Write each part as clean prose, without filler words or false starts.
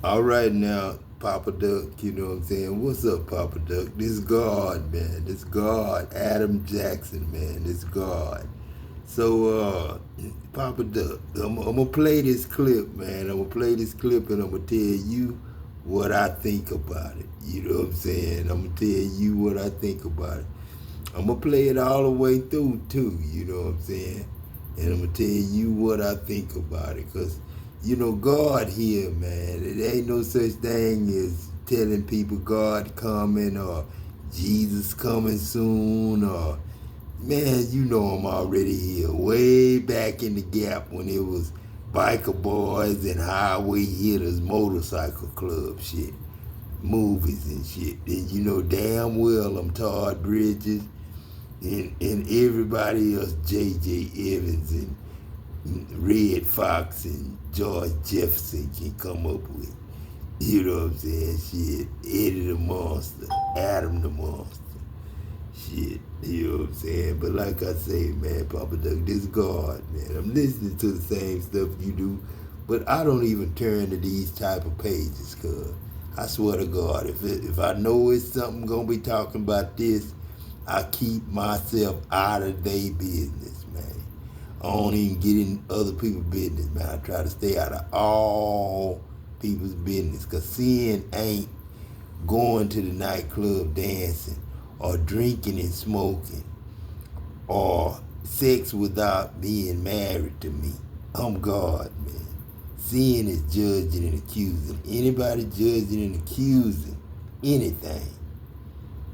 All right now, Papa Duck, you know what I'm saying? What's up, Papa Duck? This God, man. This God. Adam Jackson, man. This God. So, Papa Duck, I'm gonna play this clip, man. I'm gonna play this clip and I'm gonna tell you what I think about it. You know what I'm saying? I'm gonna tell you what I think about it. I'm gonna play it all the way through too, you know what I'm saying? And I'm gonna tell you what I think about it. Cause, you know, God here, man. It ain't no such thing as telling people God coming or Jesus coming soon or man, you know I'm already here. Way back in the gap when it was biker boys and highway hitters, motorcycle club shit, movies and shit. And you know damn well I'm Todd Bridges and everybody else, J.J. Evans and Red Fox and George Jefferson can come up with. You know what I'm saying? Shit, Eddie the Monster, Adam the Monster. Shit, you know what I'm saying? But like I say, man, Papa Duck, this God, man. I'm listening to the same stuff you do, but I don't even turn to these type of pages, cuz I swear to God, if I know it's something gonna be talking about this, I keep myself out of their business, man. I don't even get in other people's business, man. I try to stay out of all people's business, cause sin ain't going to the nightclub dancing or drinking and smoking or sex without being married to me. I'm God, man. Sin is judging and accusing. Anybody judging and accusing anything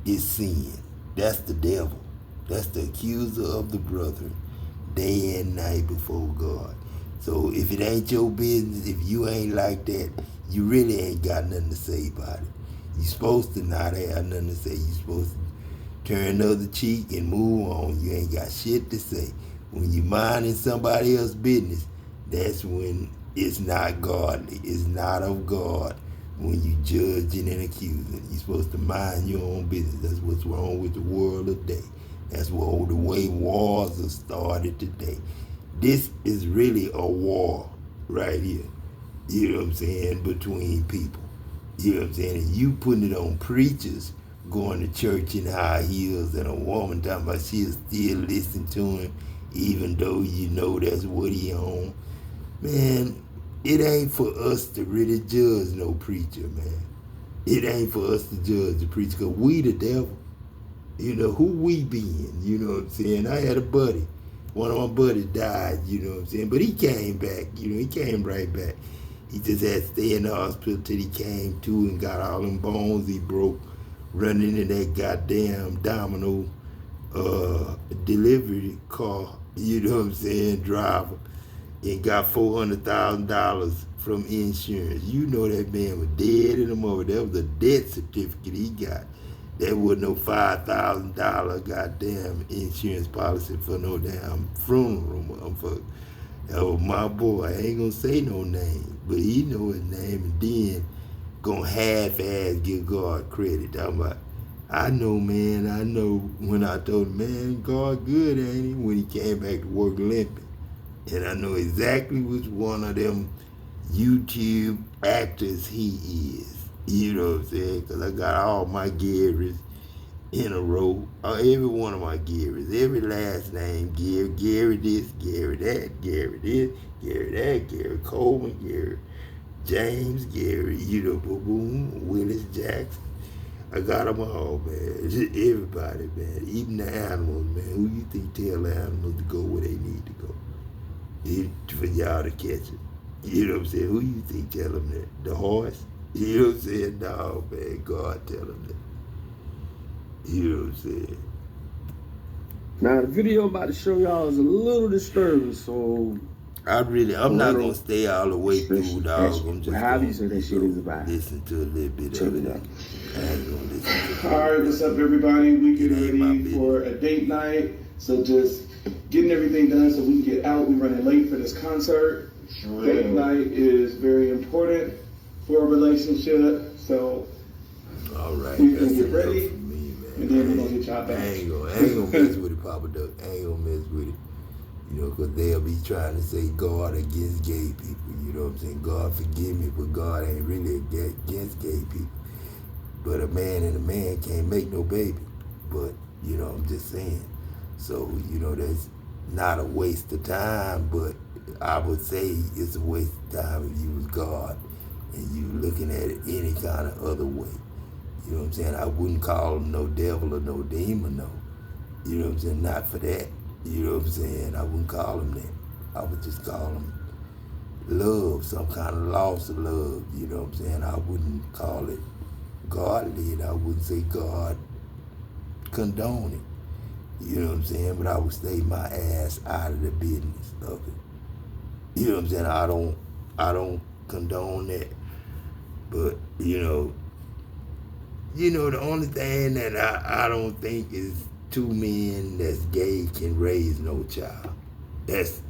is sin. That's the devil. That's the accuser of the brethren day and night before God. So if it ain't your business, if you ain't like that, you really ain't got nothing to say about it. You're supposed to not have nothing to say. You're supposed to turn the other cheek and move on. You ain't got shit to say. When you minding somebody else's business, that's when it's not godly. It's not of God. When you judging and accusing, you're supposed to mind your own business. That's what's wrong with the world today. That's what the way wars are started today. This is really a war right here. You know what I'm saying? Between people. You know what I'm saying? And you putting it on preachers going to church in high heels and a woman talking about she'll still listen to him even though you know that's what he on. Man, it ain't for us to really judge no preacher, man. It ain't for us to judge the preacher because we the devil. You know, who we being, you know what I'm saying? I had a buddy. One of my buddies died, you know what I'm saying? But he came back, you know, he came right back. He just had to stay in the hospital till he came to and got all them bones he broke running in that goddamn Domino delivery car, you know what I'm saying, driver, and got $400,000 from insurance. You know that man was dead in the moment. That was a death certificate he got. That wasn't no $5,000 goddamn insurance policy for no damn funeral, motherfucker. That was my boy. I ain't gonna say no name, but he know his name, and then gonna half-ass give God credit. Talking about, I know, man, I know when I told him, man, God good, ain't he? When he came back to work limping. And I know exactly which one of them YouTube actors he is. You know what I'm saying? Because I got all my Garys in a row. Every one of my Garys. Every last name. Gary this, Gary that, Gary this, Gary that, Gary Coleman, Gary James, Gary, you know, boom, boom, Willis Jackson. I got them all, man. Just everybody, man. Even the animals, man. Who you think tell the animals to go where they need to go? For y'all to catch it. You know what I'm saying? Who you think tell them that? The horse? You know what I'm saying? No, man. God tell them that. You know what I'm saying? Now, the video I'm about to show y'all is a little disturbing, so I'm not going to stay all the way through, dog. I'm just how you say that shit is about. Listen to a little bit of it. I ain't going to listen to it. All right, what's up, everybody? We getting ready for a date night. So just getting everything done so we can get out. We're running late for this concert. Date night is very important for a relationship. So all right, we can get ready. For me, man. And then we're going to get y'all back. I ain't gonna mess with it, Papa Duck. I ain't gonna mess with it. You know, because they'll be trying to say God against gay people. You know what I'm saying? God forgive me, but God ain't really against gay people. But a man and a man can't make no baby. But, you know, I'm just saying. So, you know, that's not a waste of time, but I would say it's a waste of time if you was God and you looking at it any kind of other way. You know what I'm saying? I wouldn't call him no devil or no demon, no. You know what I'm saying? Not for that. You know what I'm saying? I wouldn't call him that. I would just call him love, some kind of loss of love. You know what I'm saying? I wouldn't call it godly, and I wouldn't say God condone it. You know what I'm saying? But I would stay my ass out of the business of it. You know what I'm saying? I don't condone that. But, you know, the only thing that I don't think is two men that's gay can raise no child. That's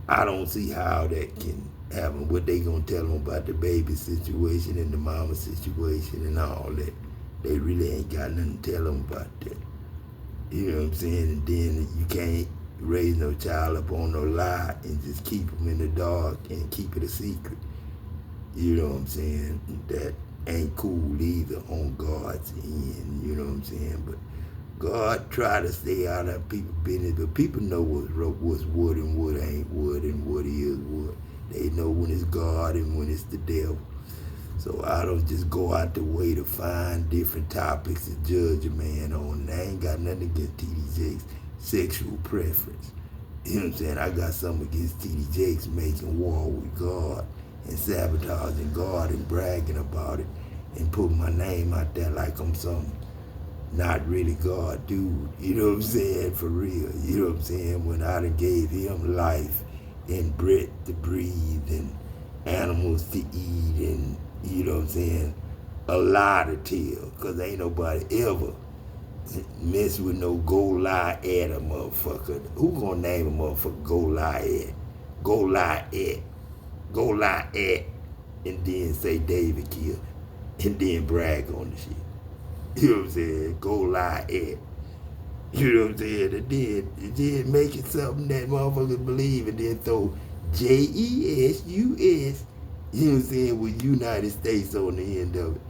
I don't see how that can happen. What they gonna tell them about the baby situation and the mama situation and all that? They really ain't got nothing to tell them about that. You know what I'm saying? And then you can't raise no child up on no lie and just keep them in the dark and keep it a secret. You know what I'm saying? That ain't cool either on God's end. You know what I'm saying? But God try to stay out of people's business, but people know what's wood and what ain't wood and what is wood. They know when it's God and when it's the devil. So I don't just go out the way to find different topics to judge a man on. And I ain't got nothing against T.D. Jakes' sexual preference. You know what I'm saying? I got something against T.D. Jakes making war with God and sabotaging God and bragging about it and putting my name out there like I'm some not really God dude. You know what I'm saying? For real. You know what I'm saying? When I done gave him life and breath to breathe and animals to eat and, you know what I'm saying, a lie to tell, because ain't nobody ever mess with no Goliath a motherfucker. Who gonna name a motherfucker Goliath? Goliath, and then say David killed, and then brag on the shit. You know what I'm saying? Goliath. You know what I'm saying? And then make it something that motherfuckers believe, and then throw JESUS, you know what I'm saying, with United States on the end of it,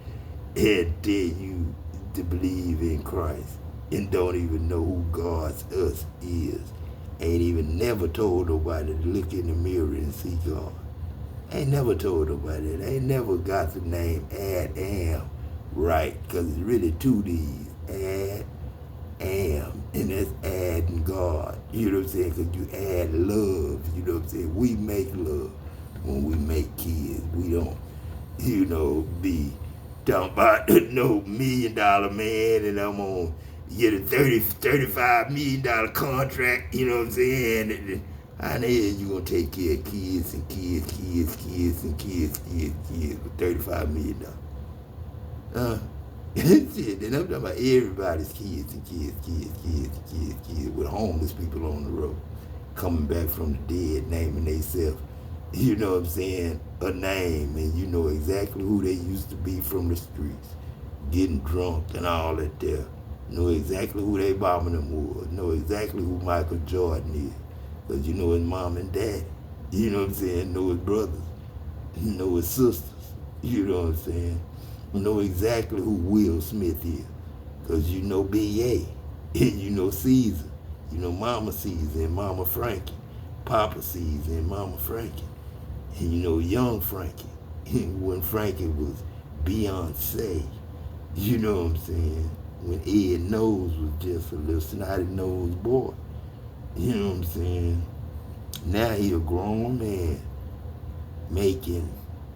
and tell you to believe in Christ and don't even know who God's us is. Ain't even never told nobody to look in the mirror and see God. Ain't never told nobody that. Ain't never got the name Adam right, because it's really two D's. Am, and that's adding God. You know what I'm saying? Because you add love. You know what I'm saying? We make love when we make kids. We don't, be talking about no $1 million man and I'm gonna get a $35 million contract. You know what I'm saying? How the hell you gonna take care of kids and kids with $35 million? Shit, and I'm talking about everybody's kids with homeless people on the road coming back from the dead, naming themselves, you know what I'm saying, a name, and you know exactly who they used to be from the streets, getting drunk and all that there. Know exactly who they bombing them was. Know exactly who Michael Jordan is. Because you know his mom and dad. You know what I'm saying? Know his brothers. You know his sisters. You know what I'm saying? Know exactly who Will Smith is, because you know B.A., and you know Caesar, you know Mama Caesar and Mama Frankie, Papa Caesar and Mama Frankie, and you know young Frankie, when Frankie was Beyonce, you know what I'm saying, when Ed Nose was just a little snotty-nosed boy, you know what I'm saying. Now he a grown man making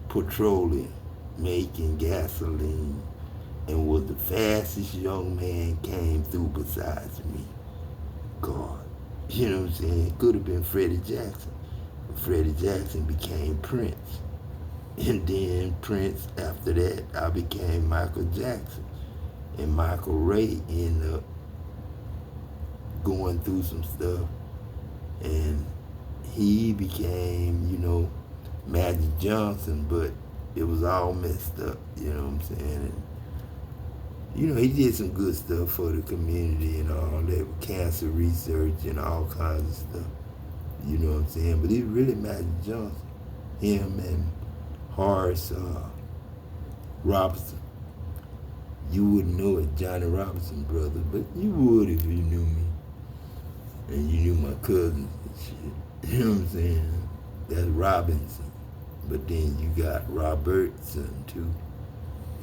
petroleum, making gasoline, and was the fastest young man came through besides me. God. You know what I'm saying? Could have been Freddie Jackson. But Freddie Jackson became Prince. And then Prince, after that, I became Michael Jackson. And Michael Ray ended up going through some stuff. And he became, Magic Johnson, but it was all messed up, you know what I'm saying? You know, he did some good stuff for the community and all that, cancer research and all kinds of stuff. You know what I'm saying? But it really Magic Johnson. Him and Horace Robinson. You wouldn't know it, Johnny Robinson, brother, but you would if you knew me. And you knew my cousins and shit. You know what I'm saying? That's Robinson. But then you got Robertson, too.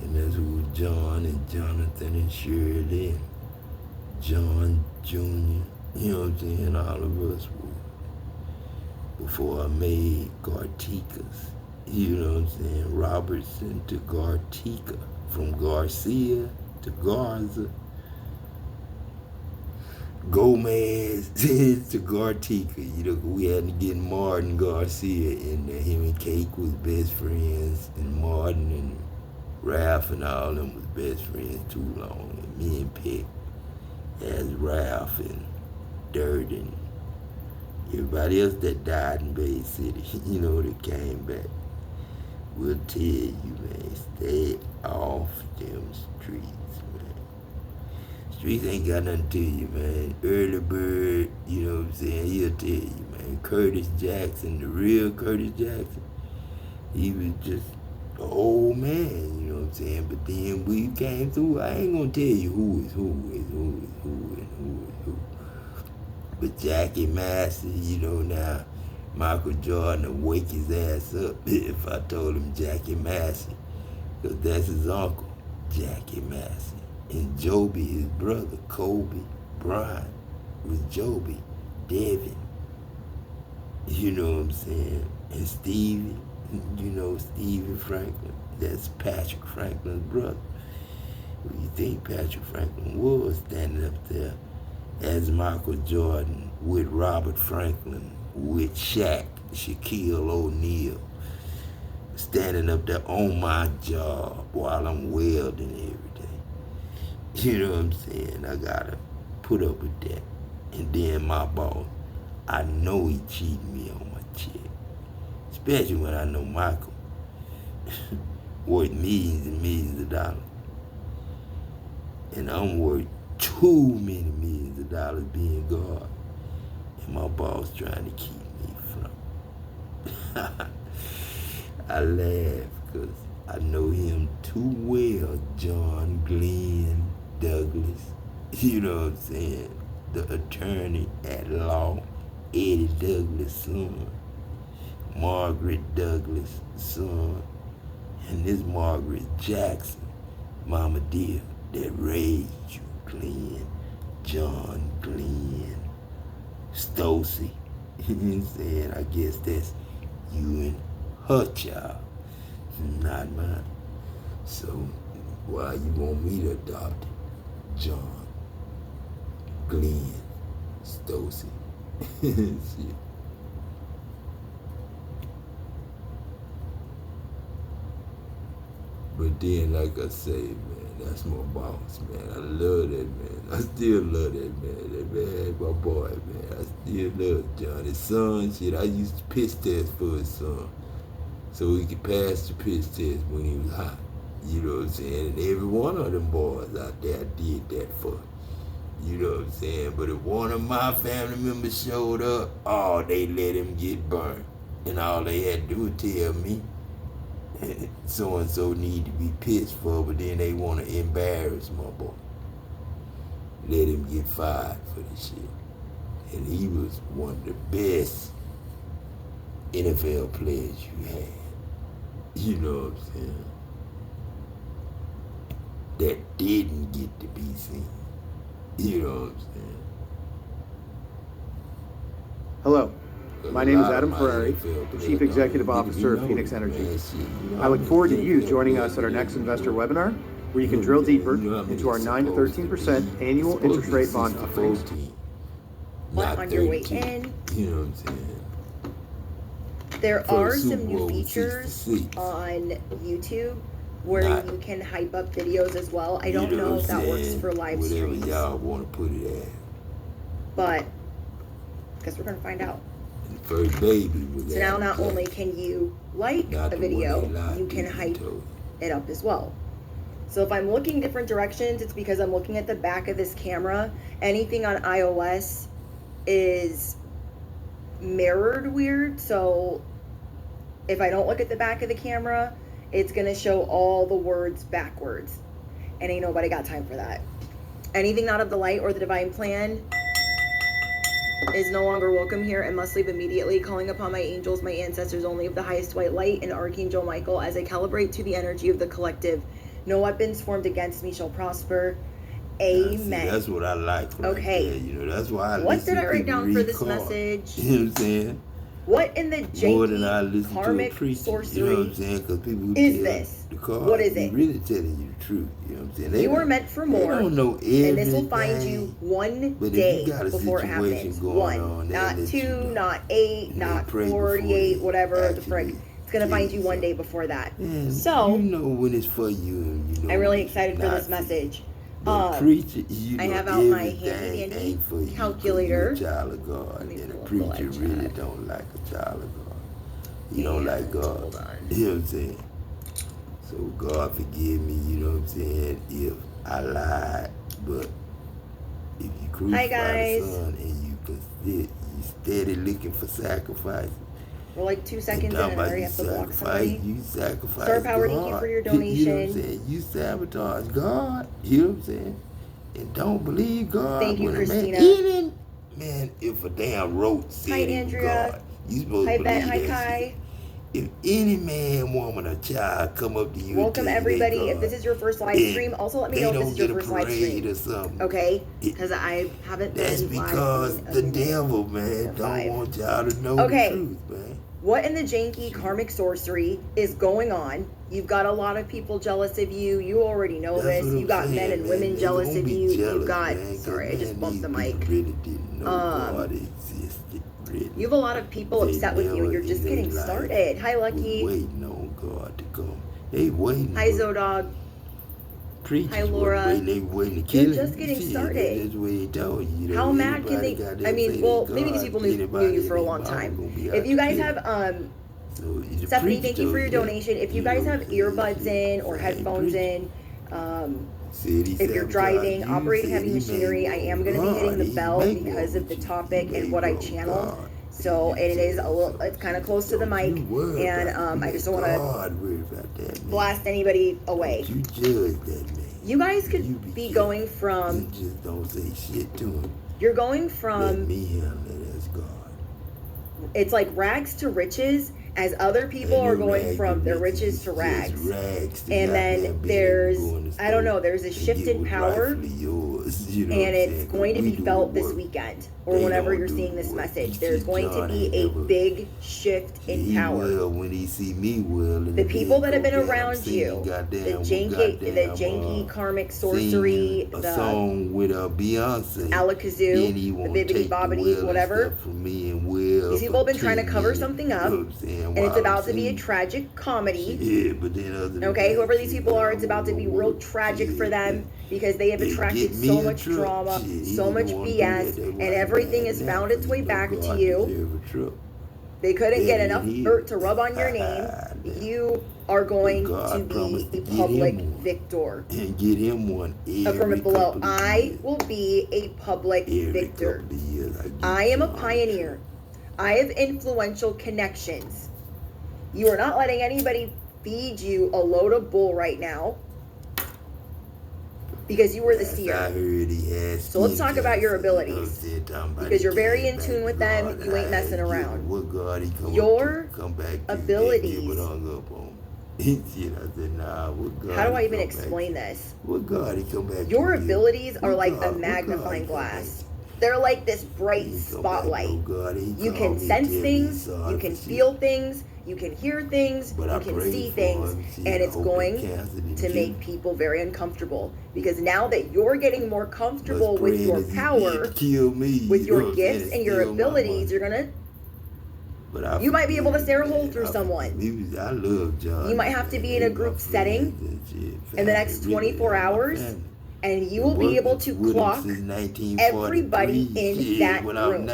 And that's who was John and Jonathan and Shirley and John Jr. You know what I'm saying? All of us were. Before I made Garticas. You know what I'm saying? Robertson to Gartica. From Garcia to Garza. Gomez to Gartica. You know, we had to get Martin Garcia in there. Him and Cake was best friends. And Martin and Ralph and all of them was best friends too long. And me and Peck as Ralph and Dirt and everybody else that died in Bay City, you know, that came back. We'll tell you, man, stay off them streets, man. Streets ain't got nothing to you, man. Early bird, you know what I'm saying, he'll tell you, man. Curtis Jackson, the real Curtis Jackson, he was just an old man, you know what I'm saying? But then we came through, I ain't gonna tell you who is who is who is who and who is who. But Jackie Massey, you know, now, Michael Jordan would wake his ass up if I told him Jackie Massey, because that's his uncle, Jackie Massey. And Joby, his brother, Kobe Bryant, was Joby, Devin. You know what I'm saying? And Stevie, you know Stevie Franklin, that's Patrick Franklin's brother. Who you think Patrick Franklin was standing up there as Michael Jordan with Robert Franklin, with Shaq, Shaquille O'Neal, standing up there on my job while I'm welding every day. You know what I'm saying? I gotta put up with that. And then my boss, I know he cheated me on my check. Especially when I know Michael worth millions and millions of dollars. And I'm worth too many millions of dollars being God. And my boss trying to keep me from. I laugh because I know him too well, John Glenn Douglas. You know what I'm saying? The attorney at law, Eddie Douglas' son, Margaret Douglas' son, and this Margaret Jackson, Mama dear, that raised you, Glenn, John Glenn Stosey. You know what I'm saying? I guess that's you and her child, not mine. So why you want me to adopt John Glenn Stosey? Shit. But then, like I say, man, that's my boss, man. I love that man. I still love that man. That man, my boy, man. I still love John. His son, shit, I used to piss test for his son, so he could pass the piss test when he was hot. You know what I'm saying? And every one of them boys out there did that for. You know what I'm saying? But if one of my family members showed up, oh, they let him get burned. And all they had to do was tell me, so-and-so need to be pissed for, but then they want to embarrass my boy. Let him get fired for this shit. And he was one of the best NFL players you had. You know what I'm saying? That didn't get to be seen. You know what I'm saying? Hello, my name is Adam Ferrari, Chief Executive Officer of Phoenix Energy. I look forward to you joining us at our next investor webinar, where you can drill deeper into our 9 to 13% annual interest rate bond offerings. But on your way in, you know what I'm saying? There are some new features on YouTube where you can hype up videos as well. I don't know if that works for live streams. Whatever y'all want to put it at. But, because we're going to find out. First baby was so now not only can you like a video, you can hype it up as well. So if I'm looking different directions, it's because I'm looking at the back of this camera. Anything on iOS is mirrored weird, so if I don't look at the back of the camera, it's gonna show all the words backwards, and ain't nobody got time for that. Anything not of the light or the divine plan is no longer welcome here and must leave immediately, calling upon my angels, my ancestors only of the highest white light, and Archangel Michael as I calibrate to the energy of the collective. No weapons formed against me shall prosper. Amen. See, that's what I like. Okay. There. You know, that's why I what did I write down for this message? You know what I'm saying? What in the janky karmic sorcery you know what I'm saying? Because people who is tell this? The card, what is it? Really telling you the truth. You know what I'm saying? They you are meant for more. They don't know everything. And this will find you one day before it happens. One, not two, not 8, not 48, whatever the frick. It's gonna find you one day before that. And so you know when it's for you. And you know I'm really excited for this message. Preacher, you know, I have out my handy dandy calculator. You're a child of God, and a preacher really don't like a child of God. He don't like God. Hold on. You know what I'm saying? So God forgive me. You know what I'm saying? If I lied, but if you crucify the Son and you steady looking for sacrifices. We're like 2 seconds in and I already have to block somebody. You sacrifice Star Power, God. thank you for your donation. You know what I'm saying? You sabotage God. You know what I'm saying? And don't believe God. Thank you, Christina. Man, if a damn road said Andrea. God, you supposed Hi, to Ben. believe Hi, that Kai. shit. If any man, woman, or child come up to you, welcome and everybody. God, if this is your first live stream, also let me know if this is your first live stream. Or something. Okay, because I haven't been live. That's because the devil, man, don't want y'all to know the truth, man. What in the janky karmic sorcery is going on? You've got a lot of people jealous of you. You already know this. You got men and women jealous of you. You've got. Sorry, I just bumped the mic. Really didn't know God existed. Really. You have a lot of people upset with you. You're just getting started. Hi, Lucky. Waiting on God to come. They waiting. Hi, Zodog. Hi, Laura. Waiting to kill You're just getting started. That's what he told you. How mad can they? I mean, well, maybe these people knew you for a long time. If you guys have Stephanie, thank you for your donation. If you guys have earbuds in or headphones in, if you're driving, operating heavy machinery, I am going to be hitting the bell because of the topic and what I channel. So, and it is a little, it's kind of close to the mic, and I just don't want to blast anybody away. You judge that man. You guys could be going from. You just don't say shit to him. You're going from. Let me handle it as God. It's like rags to riches, as other people are going from their riches to rags. And then there's, I don't know, there's a shift in power, and it's going to be felt this weekend, or whenever you're seeing this message. There's going to be a big shift in power. When he see me, the people that have been around you, the janky karmic sorcery, the song with Beyonce, Alakazoo, the bibbidi bobbidi, whatever. These people have been trying to cover something up, and it's about to be a tragic comedy. Yeah, but then okay, whoever these people are, it's about to be real tragic for them because they have attracted so much drama, so much BS, and everything has found its way back to you. They couldn't get enough dirt to rub on your name. You are going to be a public victor. And get him one. Affirm below. I will be a public victor. I am a pioneer. I have influential connections. You are not letting anybody feed you a load of bull right now because you were the seer. So let's talk about your abilities, because you're very in tune with them. You ain't messing around. Your abilities. How do I even explain this? Your abilities are like a magnifying glass. They're like this bright spotlight. You can sense things, you can feel things, you can hear things, you can see things, and it's going to make people very uncomfortable. Because now that you're getting more comfortable with your power, with your gifts and your abilities, you're gonna. You might be able to stare a hole through someone. You might have to be in a group setting in the next 24 hours. And you will be able to clock everybody in that room.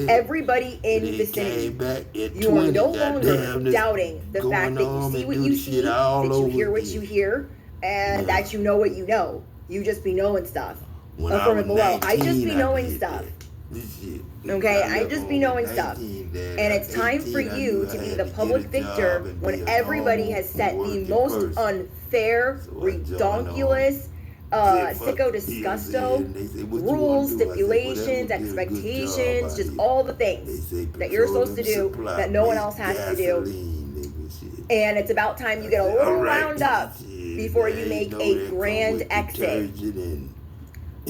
Everybody in the vicinity. You are no longer doubting the fact that you see what you see, that you hear what you hear, and that you know what you know. You just be knowing stuff. When From I it was below. I just 19, be I knowing did stuff. that. This shit. Okay, I I left just home be at knowing stuff. 19, Dad. And At it's time for 18, I you knew to I be had the to get public a victor job and when be a everybody normal has set the working most person. unfair, So I joined on. redonkulous, Said, fuck sicko the disgusto, PLC, and they said, "What you rules, wanna do?" I said, stipulations, "Whatever, get a good expectations, job out just here." all the They things say that you're supposed to petroleum do supply, that no one make else has to do. gasoline, nigga, shit. And it's about time you get a I said, little "All right." wound up Shit, before they you make know a that come grand with exit. detergent and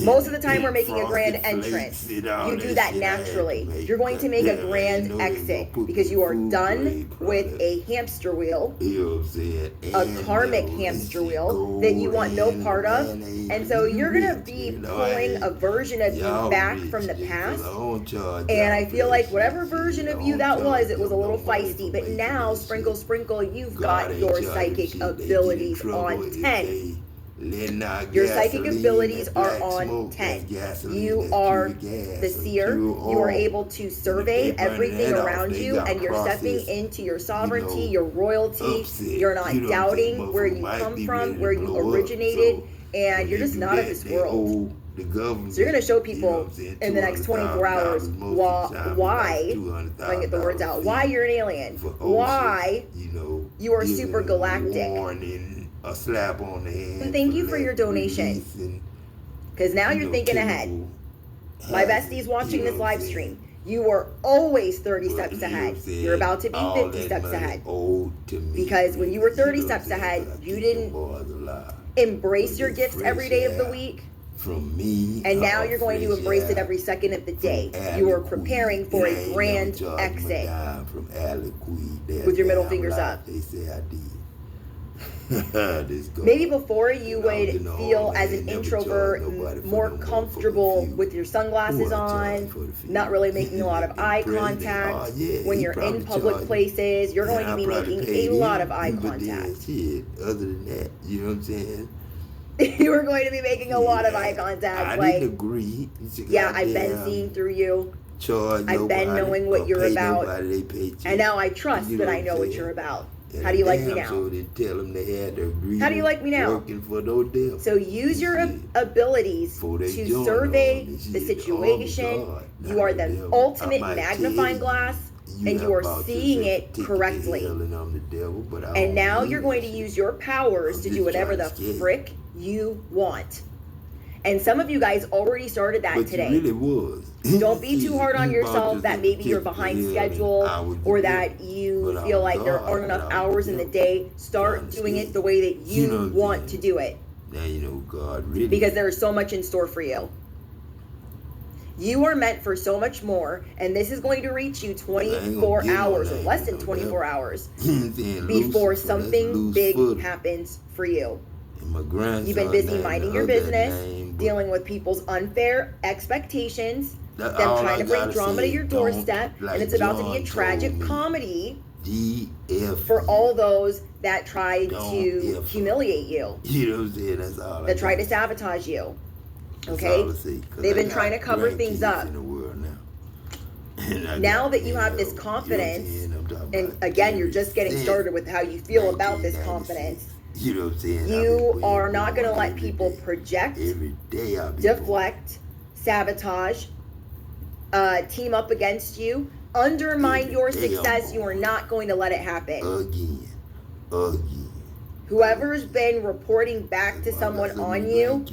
Most of the time we're making a grand Frosted Flakes entrance. and all You do that that shit I had to naturally. make. You're going to make a Goddamn, I grand ain't know they gonna exit put because me you are food done grade with product. a hamster wheel, You know what I'm saying? a And karmic metal, hamster that wheel shit that you gold want no and part of. mayonnaise. And so You you're going to rich, be you know, pulling a version of you y'all back rich, from the nigga, past. 'cause I don't charge And I y'all feel for like that whatever shit. version I of you don't that was, charge it was a them little no money feisty. for But making now, that sprinkle, shit. sprinkle, you've God got ain't your charging psychic shit. They get in abilities trouble on if 10. they letting out Your psychic gasoline, abilities that are black on smoke, 10. that's gasoline, You that's are pure gas the or seer. pure You are oil. able to And if survey they burn everything that off, around they you, got and you're stepping processed, into your sovereignty, you know, your royalty. upset. You're not You know what I'm saying? doubting where Motherfucker you might come be from, ready to where you blow up. originated, So and when you're they just do not of that, this they world. owe the government. So you're going to show you know people what I'm saying, in the next 24 hours $200,000 most of the time, it's why, like if I can get the words out, $200,000 why fee you're an alien, for why OSHA, you know, you are giving super them galactic. a warning, a slap on the hand. And thank you for your donation. releasing, Because now you you're know, thinking ahead. chemical My hazards, besties watching you know this what I'm live saying? stream, you are always 30 But, steps you know what ahead. I'm saying? You're about to be All 50 that steps money ahead. owed to me, Because when you were 30 know what I'm steps saying? ahead, But I you keep didn't them boys alive. embrace But your this gifts every day of the fresh week. air from me, And now you're going to fresh embrace it air every second of the from day. Alley You are Queen. preparing for And I a ain't grand never charged 'em a exit. dime from Alley Queen. With your middle Damn fingers life, up. They say I did. This God. Maybe before you When I was would in the feel army, as I an never introvert, charged nobody for more them comfortable motherfucking with your sunglasses Who I charge on, for the few? not really making a lot of The eye president. contact. Oh, yeah, When he you're in probably public charged. places, you're going And to I be probably making paid a lot him, of eye but then, contact. shit, other than that, you know what I'm saying? You are going to be making a lot of eye I contact. didn't agree. Yeah, I've been seeing through you. I've been knowing what you're about. And now I trust that I know what you're about. How do you like me now? So they tell them they had to agree. How do you like me now? Working for no devil. So use your abilities Before they to join survey on this the shit. situation. Oh, God. You are Not the the devil. ultimate I might magnifying tell glass, you and you are about seeing yourself, it take to correctly. hell and I'm the devil, but I And don't now believe you're going that to shit. use your powers I'm to just do whatever trying the to scare you. frick you want. And some of you guys already started that But today. you really was. Don't be too hard on You bought yourself that maybe you're behind yourself a schedule hell and I would or do that it. you But feel I'm like there God, aren't enough but I'm hours in the devil. day. Start doing it the way that you know what I'm want saying? to do it. Now you know God really. Because there is so much in store for you. You are meant for so much more, and this is going to reach you 24 hours or less than 24 hours before something big happens for you. You've been busy minding your business, dealing with people's unfair expectations, them trying to bring drama to your doorstep, and it's about to be a tragic comedy for all those that try to humiliate you, You know what I'm saying? That's all. that try to sabotage you. Okay? They've been trying to cover things up. Now that you have this confidence, and again, you're just getting started with how you feel about this confidence, You know what I'm saying? you are not going to let people project, every day. deflect, sabotage, team up against you, undermine your success. You are not going to let it happen. Again. Whoever's been reporting back to someone on you,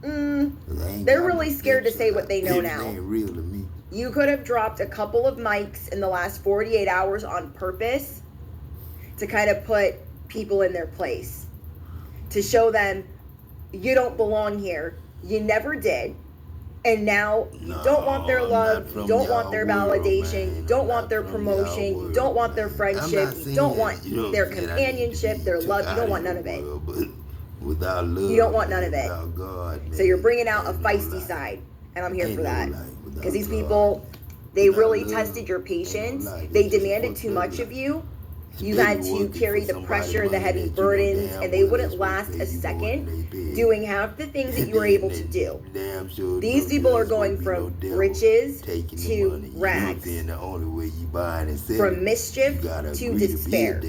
they're really scared to say what they know now. Ain't real to me. You could have dropped a couple of mics in the last 48 hours on purpose to kind of put people in their place, to show them you don't belong here. You never did. And now you don't want their love, you don't want their validation, you don't want their promotion, you don't want their friendship, you don't want their companionship, their love, you don't want none of it. Without love, you don't want none of it. God, so you're bringing out a feisty side, and I'm here for that. Because these people, they really tested your patience. They demanded too much of you. You had to carry the pressure, the heavy burdens, and they wouldn't last a second doing half the things that you were able to do. These people are going from riches to rags, from mischief to despair.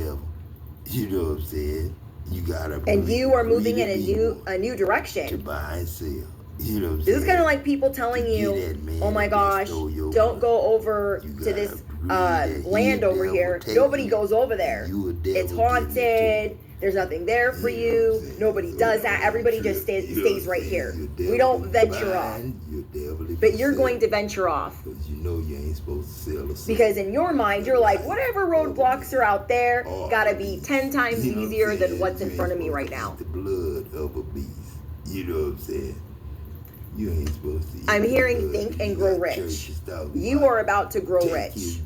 You know what I'm saying? You gotta. And you are moving in to a new direction. To buy and sell. You know what I'm This saying? is kind of like people telling you, oh my gosh, don't go over to this land over here. Nobody goes over there. It's haunted. There's nothing there for you. Nobody does that. Everybody just stays right here. We don't venture off. But you're going to venture off. Because you know you ain't supposed to sell or something. Because in your mind, you're like, whatever roadblocks are out there, gotta be 10 times easier than what's in front of me right now. The blood of a beast. You know what I'm saying? You ain't supposed to eat. I'm hearing think and grow rich. You are about to grow rich.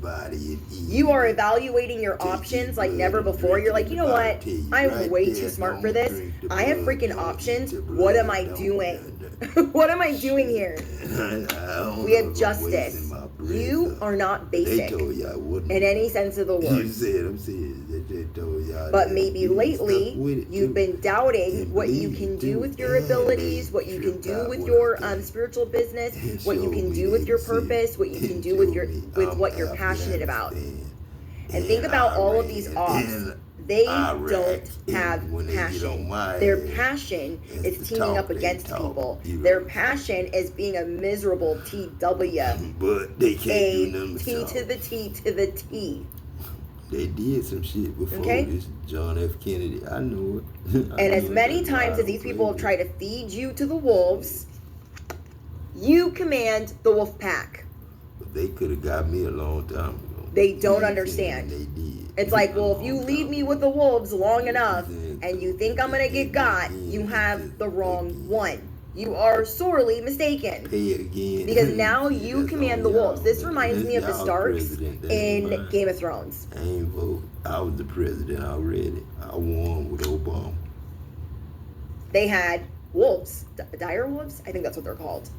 You are evaluating your options like never before. You're like, you know what? I'm way too smart for this. I have freaking options. What am I doing? What am I doing here? We have justice. You are not basic in any sense of the word. But maybe lately you've been doubting what you can do with your abilities, what you can do with your spiritual business, what you can do with your purpose, what you can do with what you're passionate about. And think about all of these offs. They don't have passion. Their passion is teaming up against people. Their passion is being a miserable TW. But they can't do nothing. T to the T to the T. They did some shit before this John F. Kennedy. I know it. And as many times as these people have tried to feed you to the wolves, you command the wolf pack. But they could have got me a long time ago. They don't understand. They did. It's like, well, if you leave me with the wolves long enough and you think I'm going to get got, you have the wrong one. You are sorely mistaken. Pay again. Because now you command the wolves. This reminds me of the Starks in Game of Thrones. I ain't vote. I was the president already. I won with Obama. They had wolves. Dire wolves? I think that's what they're called.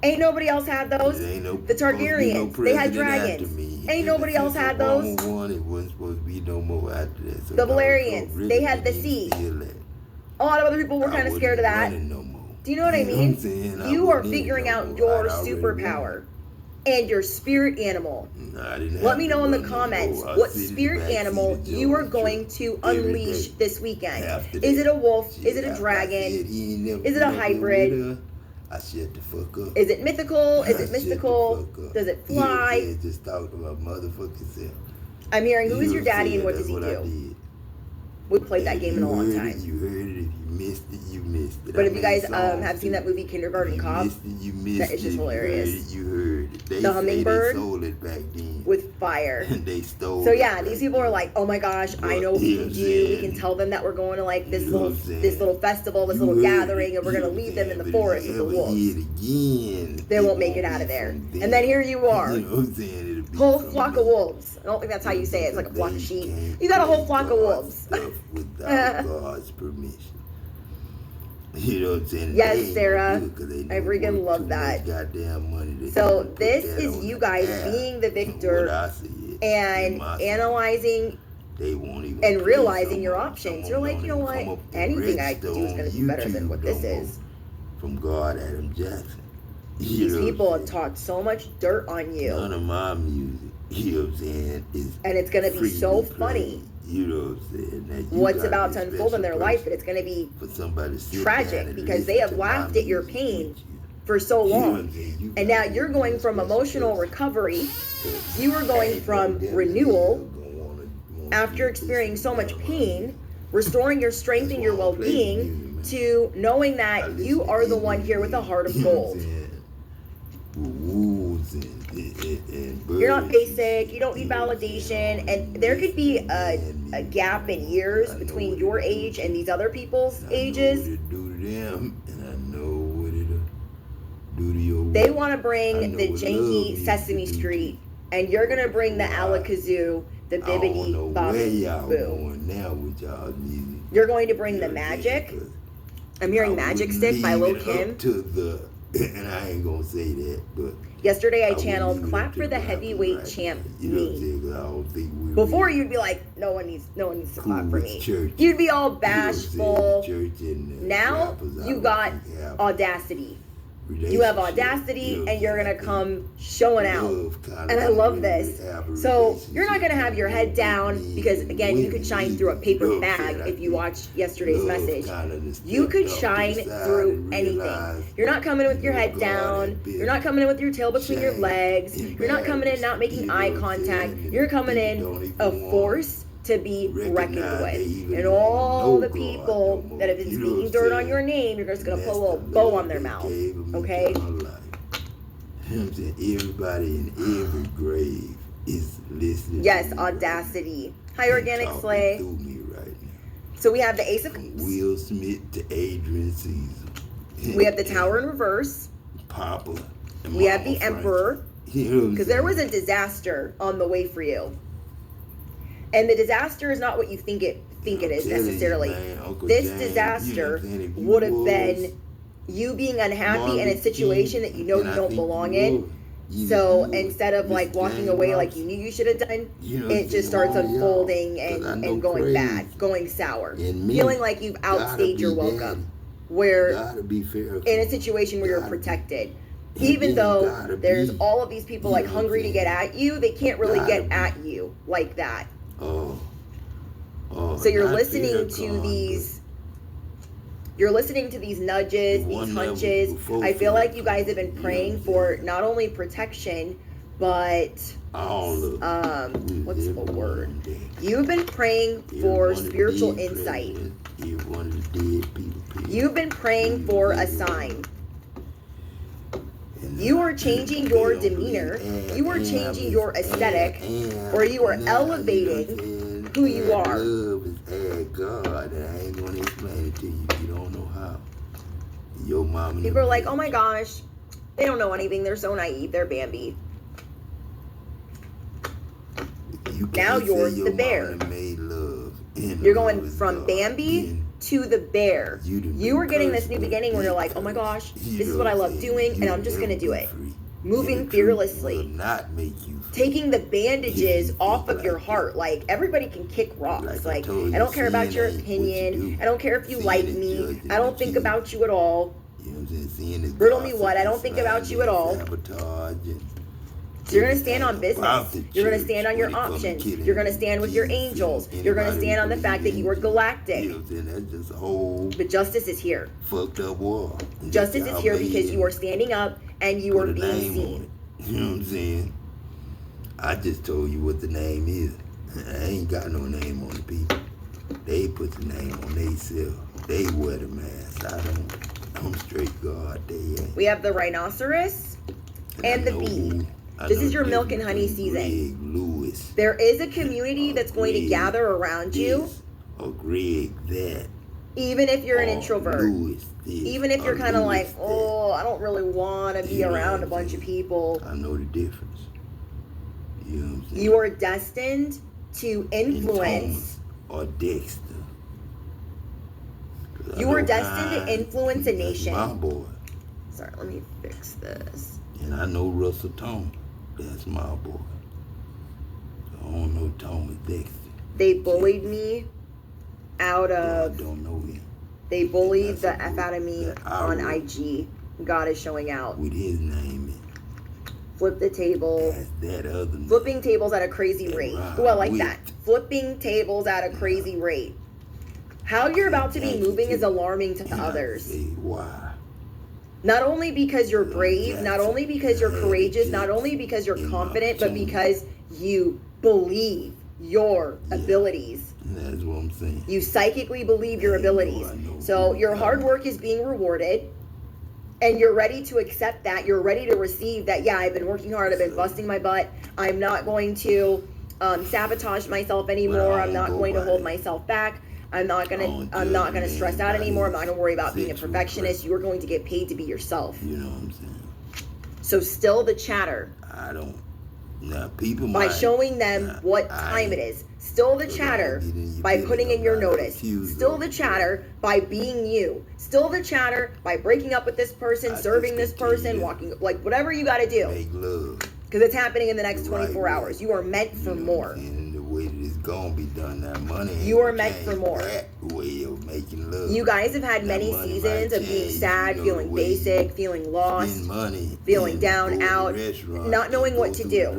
Ain't nobody else had those. The Targaryens, they had dragons. Ain't nobody else had those. It wasn't supposed to be no more after that. So the Valerians, they had the sea. A lot of other people were kind of scared of that. Do you know what I mean? You are figuring out your superpower and your spirit animal. Let me know in the comments what spirit animal you are going to unleash this weekend. Is it a wolf? Is it a dragon? Is it a hybrid? I shut the fuck up. Is it mythical? Is it mystical? Does it fly? Just talk about motherfucking self. I'm hearing, who is your daddy and what does he do? We played that game in a long time. You heard it. If you missed it, you missed it. But if you guys have seen that movie Kindergarten Cop, that is just hilarious. You heard it. The hummingbird they sold it back then. with fire. They stole. So yeah, these people are like, oh my gosh, I know what we can do. We can tell them that we're going to like this little festival, this little gathering, and we're gonna leave them in the forest with the wolves. They won't make it out of there. And then here you are, whole flock of wolves. I don't think that's how you say it. It's like a flock of sheep. You got a whole flock of wolves. Without God's permission. You know what I'm saying? Yes, Sarah. I freaking love that. So this is you guys being the victor and analyzing and realizing your options. You're like, you know what? Anything I do is going to be better than what this is. From God, Adam Jackson. These people have talked so much dirt on you. None of my music, you know what I'm saying, and it's going to be so funny. You know what I'm saying? What's about to unfold in their life, but it's going to be tragic because they have laughed at your pain for so long. And now you're going from emotional recovery, you are going from renewal after experiencing so much pain, restoring your strength and your well-being to knowing that you are the one here with a heart of gold. You're not basic, you don't need validation, and there could be a gap in years between your age and these other people's ages. They want to bring the janky Sesame Street, and you're going to bring the Alakazoo, the bibbidi bobbidi boo. You're going to bring the magic. I'm hearing Magic Stick by Lil Kim. And I ain't gonna say that, but yesterday I channeled "Clap for the Heavyweight Champ" me. Before you'd be like, no one needs to clap for me. You'd be all bashful. Now you got audacity. You have audacity, and you're going to come showing out. And I love this. So you're not going to have your head down because, again, you could shine through a paper bag if you watched yesterday's message. You could shine through anything. You're not coming in with your head down. You're not coming in with your tail between your legs. You're not coming in not making eye contact. You're coming in a force to be reckoned with. And all the people that have been speaking dirt on your name, you're just going to put a little bow on their mouth. Okay? Everybody in every grave is listening. Yes, audacity. Hi, Organic Slay. So we have the Ace of Cups. Will Smith to Adrian Caesar. We have the Tower in reverse. Papa. We have the Emperor. Because there was a disaster on the way for you. And the disaster is not what you think it is necessarily. This disaster would have been you being unhappy in a situation that you know you don't belong in. So instead of like walking away like you knew you should have done, it just starts unfolding and going bad, going sour. Feeling like you've outstayed your welcome. Where in a situation where you're protected. Even though there's all of these people like hungry to get at you, they can't really get at you like that. So you're listening to these nudges, these hunches. I feel like you guys have been praying for not only protection, but what's the word? You've been praying for spiritual insight. You've been praying for a sign. You are changing your demeanor, you are changing your aesthetic, or you are elevating who you are. Love is God, and I ain't gonna explain it to you. You don't know how. Your mom. People are like, oh my gosh, they don't know anything. They're so naive. They're Bambi. Now you're the bear. You're going from Bambi to the bear. You are getting this new beginning where you're like, oh my gosh, this is what I love doing, and I'm just gonna do it. Moving fearlessly. Taking the bandages off of your heart. Like, everybody can kick rocks. Like, I don't care about your opinion. I don't care if you like me. I don't think about you at all. Riddle me what? I don't think about you at all. So you're going to stand on business. You're going to stand on your options. You're going to stand with your angels. You're going to stand on the fact that you are galactic. But justice is here. Justice is here because you are standing up and you are being seen. You know what I'm saying? I just told you what the name is. I ain't got no name on the people. They put the name on themselves. They wear the mask. I don't. I'm straight God. They ain't. We have the rhinoceros and the bee. This is your milk and honey season. There is a community that's going to gather around you. Or Greg that. Even if you're an introvert. Even if you're kind of like, oh, I don't really want to be around a bunch of people. I know the difference. You know what I'm saying? You are destined to influence. Or Dexter. You are destined to influence a nation. My boy. Sorry, let me fix this. And I know Russell Tom. That's my boy. I don't know Thomas Dexter. They bullied me out of. I don't know him. They bullied the F out of me on IG. God is showing out. With his name in. Flip the table. That's that other name. Flipping tables at a crazy rate. Oh, I like that. Flipping tables at a crazy rate. How you're about to be moving is alarming to others. Why? Not only because you're brave, not only because you're courageous, not only because you're confident, but because you believe your abilities. That's what I'm saying. You psychically believe your abilities. So your hard work is being rewarded, and you're ready to accept that. You're ready to receive that. Yeah, I've been working hard. I've been busting my butt. I'm not going to sabotage myself anymore. I'm not going to hold myself back. I'm not gonna stress out anymore. I'm not gonna worry about being a perfectionist. You're going to get paid to be yourself. You know what I'm saying? So still the chatter. I don't. Now people by showing them what time it is. Still the chatter by putting in your notice. Still the chatter by being you. Still the chatter by breaking up with this person, serving this person, walking, like whatever you got to do. Make love. Because it's happening in the next 24 hours. You are meant for more. And the way that it's gonna be done. That money. You are meant for more. That way of making love. You guys have had many seasons of being sad, feeling basic, feeling lost, feeling down, out, not knowing what to do.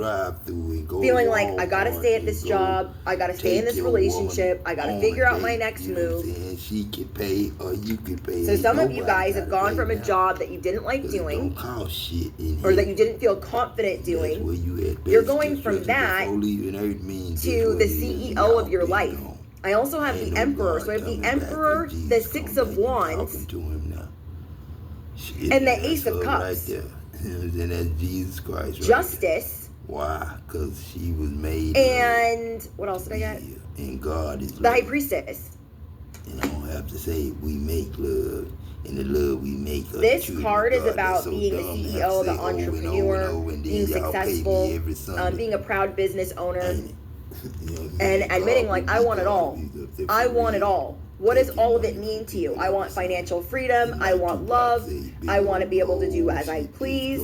Feeling like, I gotta stay at this job, I gotta stay in this relationship, I gotta figure out my next move. She could pay or you could pay. So some of you guys have gone from a job that you didn't like doing, or that you didn't feel confident doing. You're going from that to the CEO of your life. I also have the Emperor. So I have the Emperor, the Six of Wands, and the Ace of Cups. And that's Jesus Christ. Justice. Why? Because she was made. And what else did I get? And God is the High Priestess. And I don't have to say we make love. And the love we make. This card is about being the CEO, the entrepreneur, being successful, being a proud business owner, and admitting, like, I want it all. I want it all. What does all of it mean to you? I want financial freedom. I want love. I want to be able to do as I please.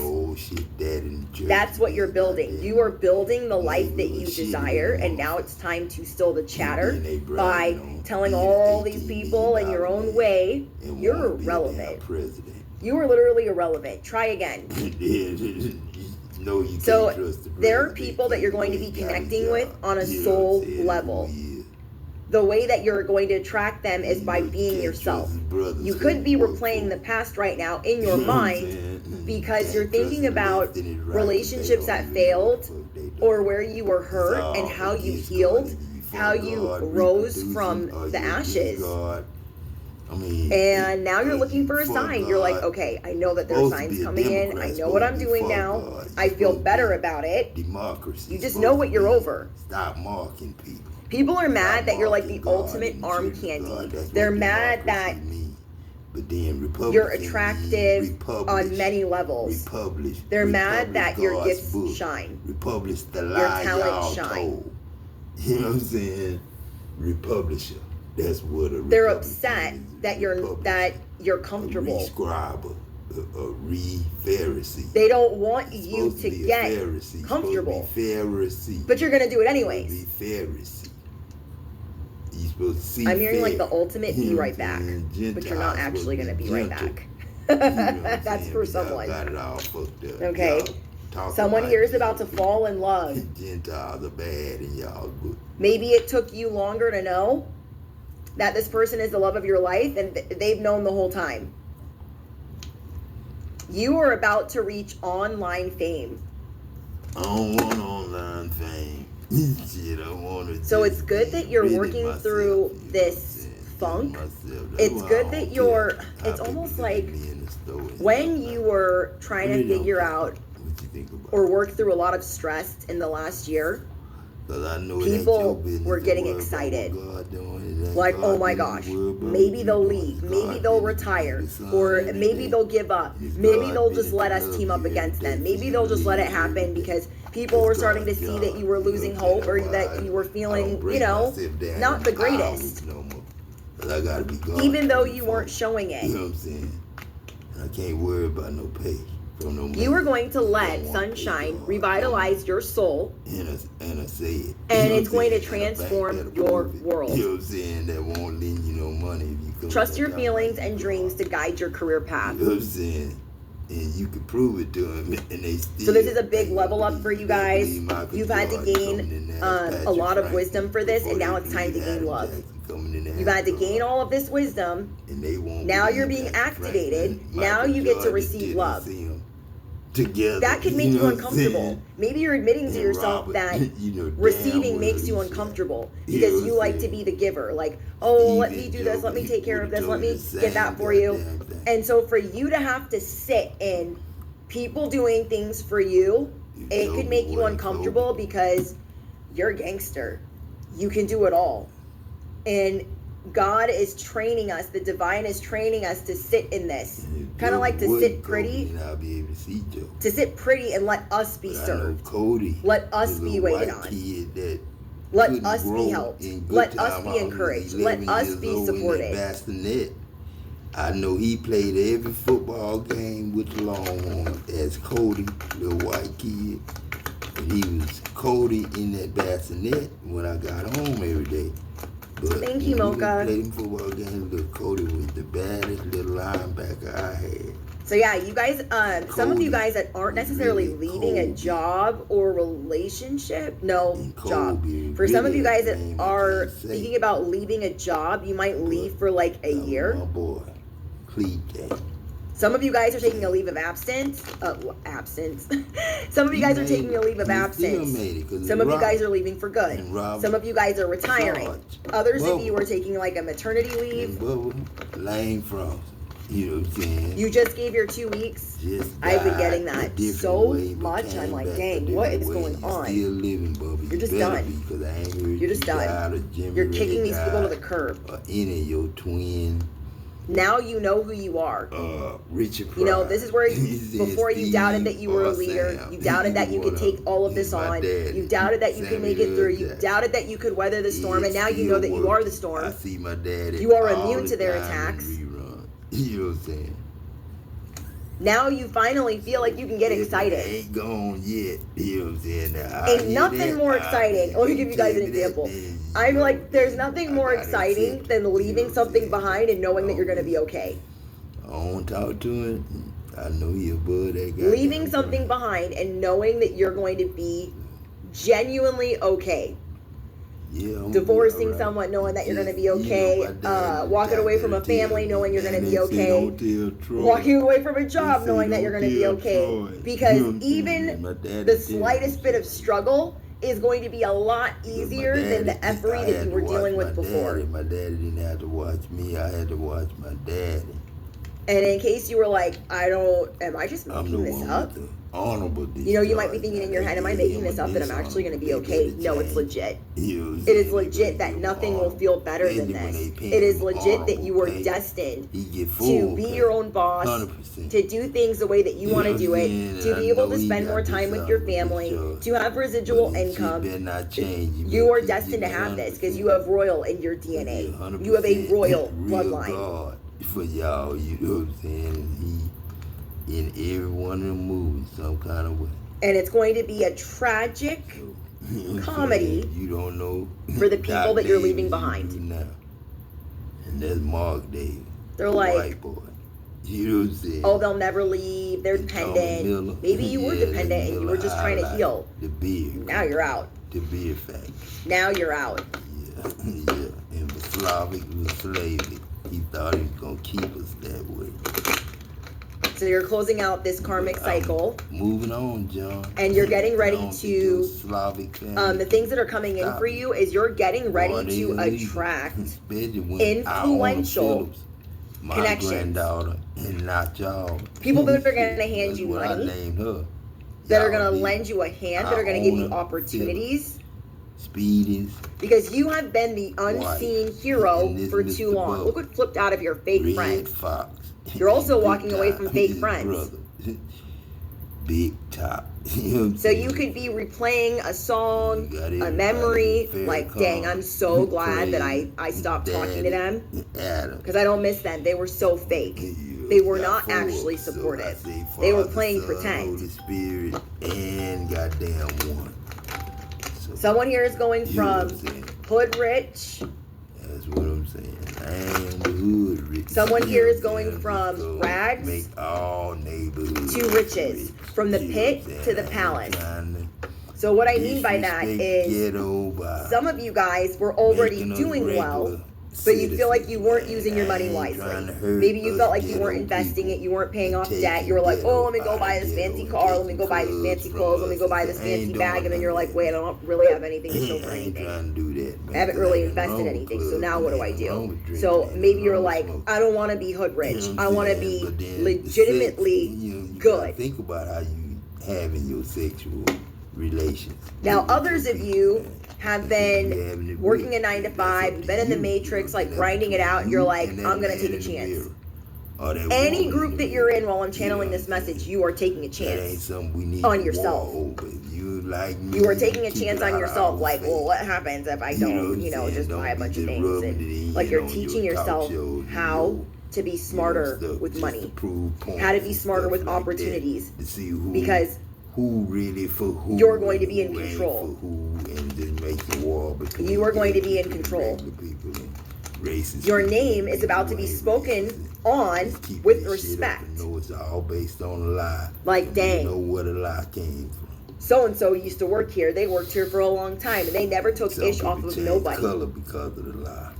That's what you're building. You are building the life that you desire, and now it's time to still the chatter by telling all these people in your own way, you're irrelevant. You are literally irrelevant. Try again. So there are people that you're going to be connecting with on a soul level. The way that you're going to attract them is by being yourself. You could be replaying the past right now in your mind because you're thinking about relationships that failed or where you were hurt and how you healed, how you rose from the ashes. And now you're looking for a sign. You're like, okay, I know that there are signs coming in. I know what I'm doing now. I feel better about it. You just know what you're over. Stop marking people. People are mad that you're like the ultimate arm candy. They're mad that you're attractive on many levels. They're mad that your gifts shine. Your talents shine. You know what I'm saying? Republisher. That's what a they're upset that you're comfortable. A re-scriber, a re-Pharisee. They don't want you to get comfortable. But you're gonna do it anyways. You're supposed to see. I'm hearing like the ultimate be right back, but you're not actually gonna be right back. That's for someone. Got it all fucked up. Okay. Someone here is about to fall in love. Gentiles are bad and y'all good. Maybe it took you longer to know that this person is the love of your life, and they've known the whole time. You are about to reach online fame. I don't want online fame. Shit, I want to. So it's good that you're working through this funk. It's good that you're. It's almost like when you were trying to figure out or work through a lot of stress in the last year. People were getting excited. Like, oh my gosh, maybe they'll leave, maybe they'll retire, or maybe they'll give up, maybe they'll just let us team up against them, maybe they'll just let it happen because people were starting to see that you were losing hope or that you were feeling, not the greatest. Even though you weren't showing it. You know what I'm saying? I can't worry about no pay. You are going to let sunshine revitalize your soul, and I say it. And it's going to transform your world. You know what I'm saying? That won't lend you no money if you trust your feelings and dreams to guide your career path. You know what I'm saying? And you can prove it to them, and they still. So this is a big level up for you guys. You've had to gain a lot of wisdom for this, and now it's time to gain love. You've had to gain all of this wisdom. Now you're being activated. Now you get to receive love. Together. That could make you uncomfortable. Maybe you're admitting to yourself that receiving makes you uncomfortable because you like to be the giver. Like, oh, let me do this, let me take care of this, let me get that for you. And so for you to have to sit in people doing things for you, it could make you uncomfortable because you're a gangster. You can do it all. And God is training us, the divine is training us to sit in this. Kind of like to sit pretty. To sit pretty and let us be served. Let us be waited on. Let us be helped. Let us be encouraged. Let us be supported. I know he played every football game with the Longhorns as Cody, little white kid. And he was Cody in that bassinet when I got home every day. But Thank you, Mocha. Played him football games, but Cody was the baddest little linebacker I had. So yeah, you guys, some of you guys that aren't necessarily leaving a job or relationship, job. For some of you guys that are thinking about leaving a job, you might leave for like a year. My boy, Cleat. Some of you guys are taking a leave of absence. Some of you guys are taking a leave of absence. Some of you guys are leaving for good. Some of you guys are retiring. Others of you are taking like a maternity leave. Lane Frost. You know what I'm saying? You just gave your 2 weeks. I've been getting that so much. I'm like, dang, what is going on? Still living, Bubba. You're just done. You're just done. You're kicking these people to the curb. Or any of your twin. Now you know who you are. Richard Pryor. You know, this is where before you doubted that you were a leader. You doubted that you could take all of this on. You doubted that you could make it through. You doubted that you could weather the storm. And now you know that you are the storm. I see my daddy. You are immune to their attacks. You know what I'm saying? Now you finally feel like you can get excited. Ain't gone yet. You know what I'm saying? Ain't nothing more exciting. Let me give you guys an example. I'm like, there's nothing more exciting than leaving something behind and knowing that you're going to be okay. I don't talk to him. I know he above that guy. Leaving something behind and knowing that you're going to be genuinely okay. Yeah, divorcing someone knowing that you're going to be okay, walking away from a family knowing you're going to be okay, walking away from a job knowing that you're going to be okay, because even the slightest bit of struggle is going to be a lot easier than the effery that you were dealing with before. My daddy didn't have to watch me, I had to watch my daddy. And in case you were like, am I just making this up? You know, you might be thinking in your head, am I making this up that I'm actually going to be okay? No, it's legit. It is legit that nothing will feel better than this. It is legit that you are destined to be your own boss, to do things the way that you want to do it, to be able to spend more time with your family, to have residual income. You are destined to have this because you have royal in your DNA. You have a royal bloodline. For y'all, you know what I'm saying? He in every one of the movies some kind of way. And it's going to be a tragic comedy. You don't know for the people that you're leaving behind. Now. And that's Mark Davis. They're like, white boy. You know what I'm saying? Oh, they'll never leave. They're dependent. Maybe you were dependent and you were just trying to heal. The beard. Now you're out. The beard fact. Now you're out. Yeah. And the Slavic was slavery. He thought he was going to keep us that way. So you're closing out this karmic cycle. Moving on, John. And you're getting ready to, Slavic the things that are coming in for you is you're getting ready to attract influential connections. Granddaughter and not y'all. People that are going to hand you money. That are going to lend you a hand, that are going to give you opportunities. Speedies. Because you have been the unseen hero for too long. Look what flipped out of your fake friends. Fox. You're also walking away from fake friends. Big top. So you could be replaying a song, a memory, like, dang, I'm so glad that I stopped talking to them. Because I don't miss them. They were so fake. They were not actually supportive. They were playing pretend. Holy Spirit and goddamn one. Someone here is going from hood rich. That's what I'm saying. I am the hood rich. Someone here is going from rags to riches. From the pit to the palace. So what I mean by that is some of you guys were already doing well, but you feel like you weren't using your money wisely. Maybe you felt like you weren't investing it, you weren't paying off debt. You were like, oh, let me go buy this fancy car, let me go buy these fancy clothes, let me go buy this fancy bag, and then you're like, wait, I don't really have anything to show for anything. I haven't really invested anything, so now what do I do? So maybe you're like, I don't want to be hood rich. I want to be legitimately good. Think about how you have in your sexual relations. Now, others of you have been working a 9 to 5, you've been in the matrix, like grinding it out, and you're like, I'm going to take a chance. Any group that you're in while I'm channeling this message, you are taking a chance on yourself. You are taking a chance on yourself, like, well, what happens if I don't, just buy a bunch of things? And, like, you're teaching yourself how to be smarter with money, how to be smarter with opportunities, because who really for who. You're going to be in who ain't control. For who, and just make the war between You are going to be in people, control. regular people and racist Your people, name is about to be spoken on with respect. No, it's all based on a lie. Like, dang. You know where the lie came from. So-and-so used to work here. They worked here for a long time, and they never took Some ish off people of change nobody. color because of the lie.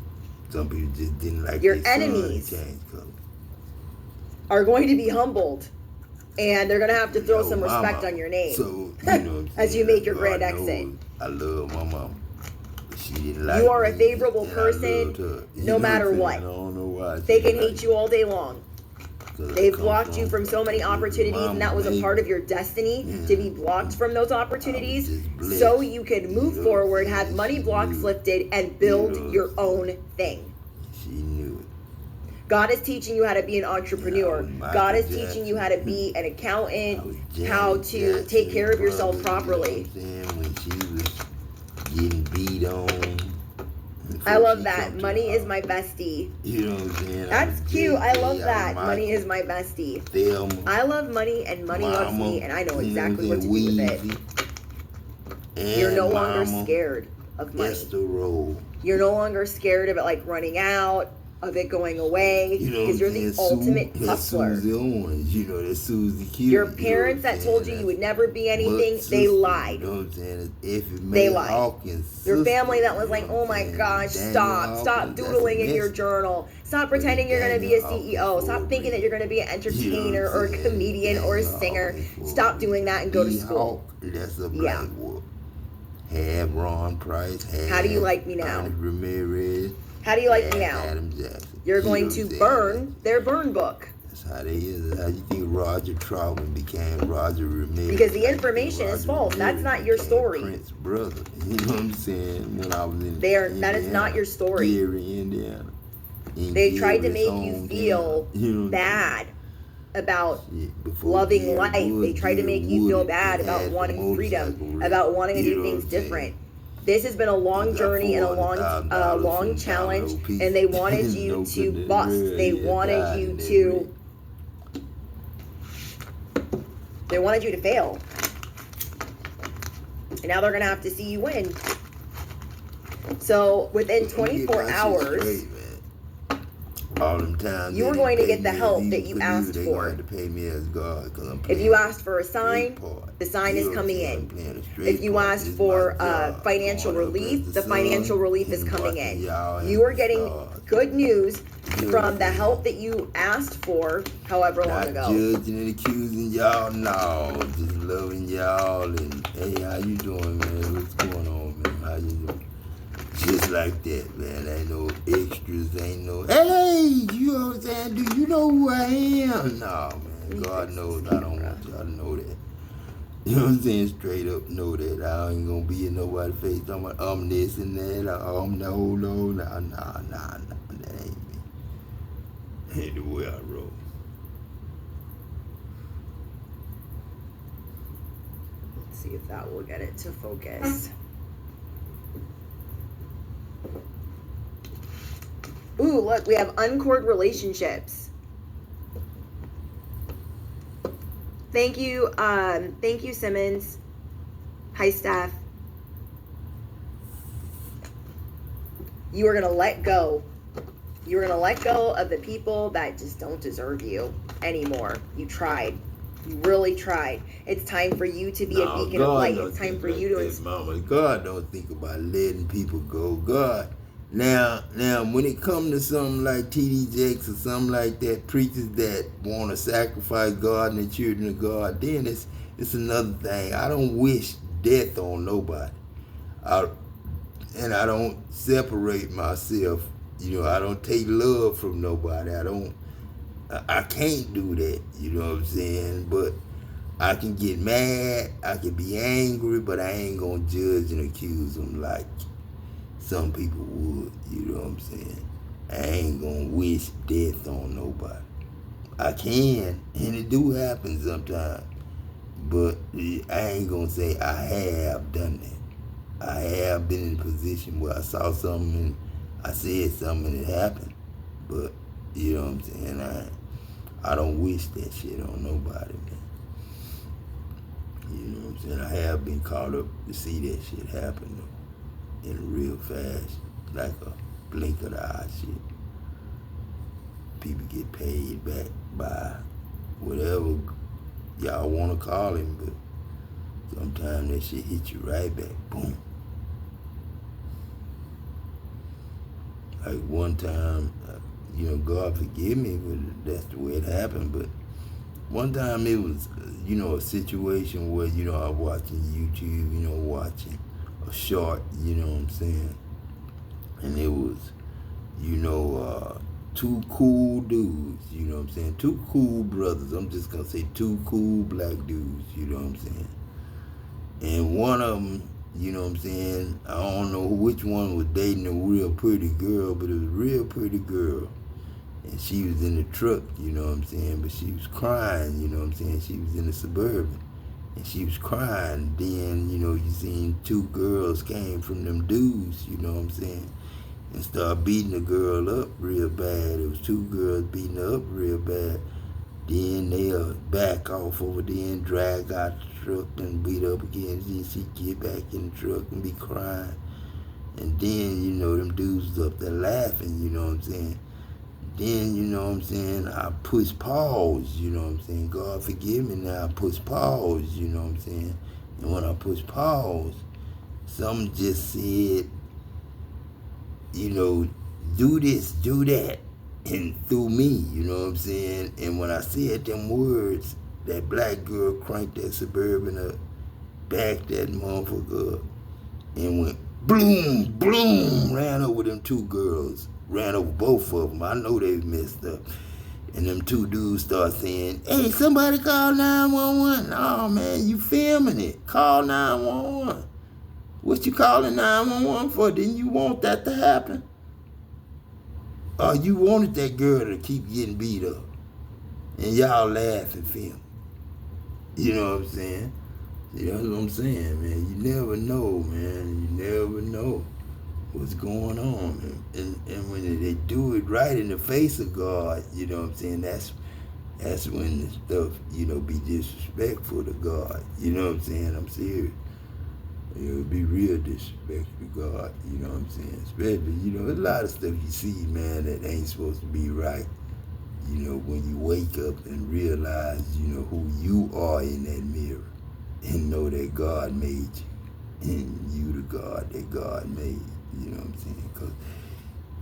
Some people just didn't like Your their son and enemies changed color. are going to be humbled, and they're going to have to throw some Mama. respect on your name. So, you know what I'm as you saying? make your God grand knows exit. I love my mama. She didn't like You are a me, favorable and I person, loved her. You no know matter I'm saying? what. I don't know why. They can hate you all day long. They've blocked you from so many Mama, opportunities, and that was a part of your destiny to be blocked from those opportunities so you can move forward, have money blocks lifted, and build your own thing. She knew it. God is teaching you how to be an entrepreneur. God is teaching you how to be an accountant, how to take care of yourself properly. You know what I'm saying? When she was getting beat on. I love that. Money is my bestie. You know what I'm saying? That's cute. I love that. Money is my bestie. Thelma, I love money, and money loves me, and I know exactly what to do with it. You're no longer scared of money. You're no longer scared of it like running out, of it going away, because you're the ultimate hustler. Susie Owens, you know, that's Susie Q. Your parents that told you you would never be anything, they lied. You know what I'm saying? They lied. Your family that was like, oh my gosh, stop doodling in your journal. Stop pretending you're going to be a CEO. Stop thinking that you're going to be an entertainer or a comedian or a singer. Stop doing that and go to school. That's a black wolf. Have Ron Price. How do you like me now? Ramirez. How do you like me now? Adam Jackson. You're going to burn their burn book. That's how they is. That's how you think Roger Troutman became Roger Ramirez. Because the information is false. That's not your story. Prince's brother. You know what I'm saying? When I was in that is not your story. Gary, Indiana. They tried to make you feel bad about loving life. They tried to make you feel bad about wanting freedom, about wanting to do things different. This has been a long journey and a long challenge, and they wanted you to bust. They wanted you to fail. And now they're gonna have to see you win. So within 24 hours, all them times you were going to get the help that you asked for. If you asked for a sign, the sign is coming in. If you asked for financial relief, the financial relief is coming in. You are getting good news from the help that you asked for however long ago. Judging and accusing y'all, no. Just loving y'all and, hey, how you doing, man? What's going on, man? How you doing? Just like that, man. Ain't no extras, ain't no, hey, you know what I'm saying? Do you know who I am? No, man. God knows I don't want y'all to know that. You know what I'm saying? Straight up know that. I ain't gonna be in nobody's face talking about this and that. No. That ain't me. Ain't the way I roll. Let's see if that will get it to focus. Ooh, look, we have uncored relationships. Thank you, Simmons. Hi, Steph. You are gonna let go. You're gonna let go of the people that just don't deserve you anymore. You tried. You really tried. It's time for you to be a beacon of light. It's time for you to. Mama, God don't think about letting people go. God. Now, when it comes to something like TD Jakes or something like that, preachers that want to sacrifice God and the children of God, then it's another thing. I don't wish death on nobody. And I don't separate myself. You know, I don't take love from nobody. I can't do that. You know what I'm saying? But I can get mad. I can be angry, but I ain't going to judge and accuse them like some people would, you know what I'm saying? I ain't gonna wish death on nobody. I can, and it do happen sometimes, but I ain't gonna say I have done that. I have been in a position where I saw something and I said something and it happened, but you know what I'm saying? I don't wish that shit on nobody, man. You know what I'm saying? I have been caught up to see that shit happen though, in real fast, like a blink of the eye shit. People get paid back by whatever y'all want to call him, but sometimes that shit hit you right back. Boom. Like one time, you know, God forgive me, but that's the way it happened. But one time it was, you know, a situation where, you know, I was watching YouTube, you know, watching a short, you know what I'm saying? And it was, you know, two cool dudes, you know what I'm saying? Two cool brothers. I'm just going to say two cool black dudes, you know what I'm saying? And one of them, you know what I'm saying, I don't know which one was dating a real pretty girl, but it was a real pretty girl. And she was in the truck, you know what I'm saying, but she was crying, you know what I'm saying? She was in the Suburban, and she was crying. Then, you know, you seen two girls came from them dudes, you know what I'm saying, and started beating the girl up real bad. It was two girls beating her up real bad. Then they'll back off over there and drag out the truck and beat up again. Then she get back in the truck and be crying. And then, you know, them dudes was up there laughing, you know what I'm saying. Then, you know what I'm saying, I push pause, you know what I'm saying. God forgive me now, I push pause, you know what I'm saying. And when I push pause, something just said, you know, do this, do that. And through me, you know what I'm saying? And when I said them words, that black girl cranked that Suburban up, backed that motherfucker up, and went bloom, bloom, ran over them two girls, ran over both of them. I know they messed up. And them two dudes start saying, hey, somebody call 911. Oh, man, you filming it. Call 911. What you calling 911 for? Didn't you want that to happen? Or you wanted that girl to keep getting beat up. And y'all laugh and film. You know what I'm saying? See, that's what I'm saying, man. You never know, man. You never know what's going on. And when they do it right in the face of God, you know what I'm saying, that's when the stuff, you know, be disrespectful to God. You know what I'm saying? I'm serious. You know, be real disrespectful to God, you know what I'm saying? Especially, you know, there's a lot of stuff you see, man, that ain't supposed to be right. You know, when you wake up and realize, you know, who you are in that mirror and know that God made you and you the God that God made, you know what I'm saying? Because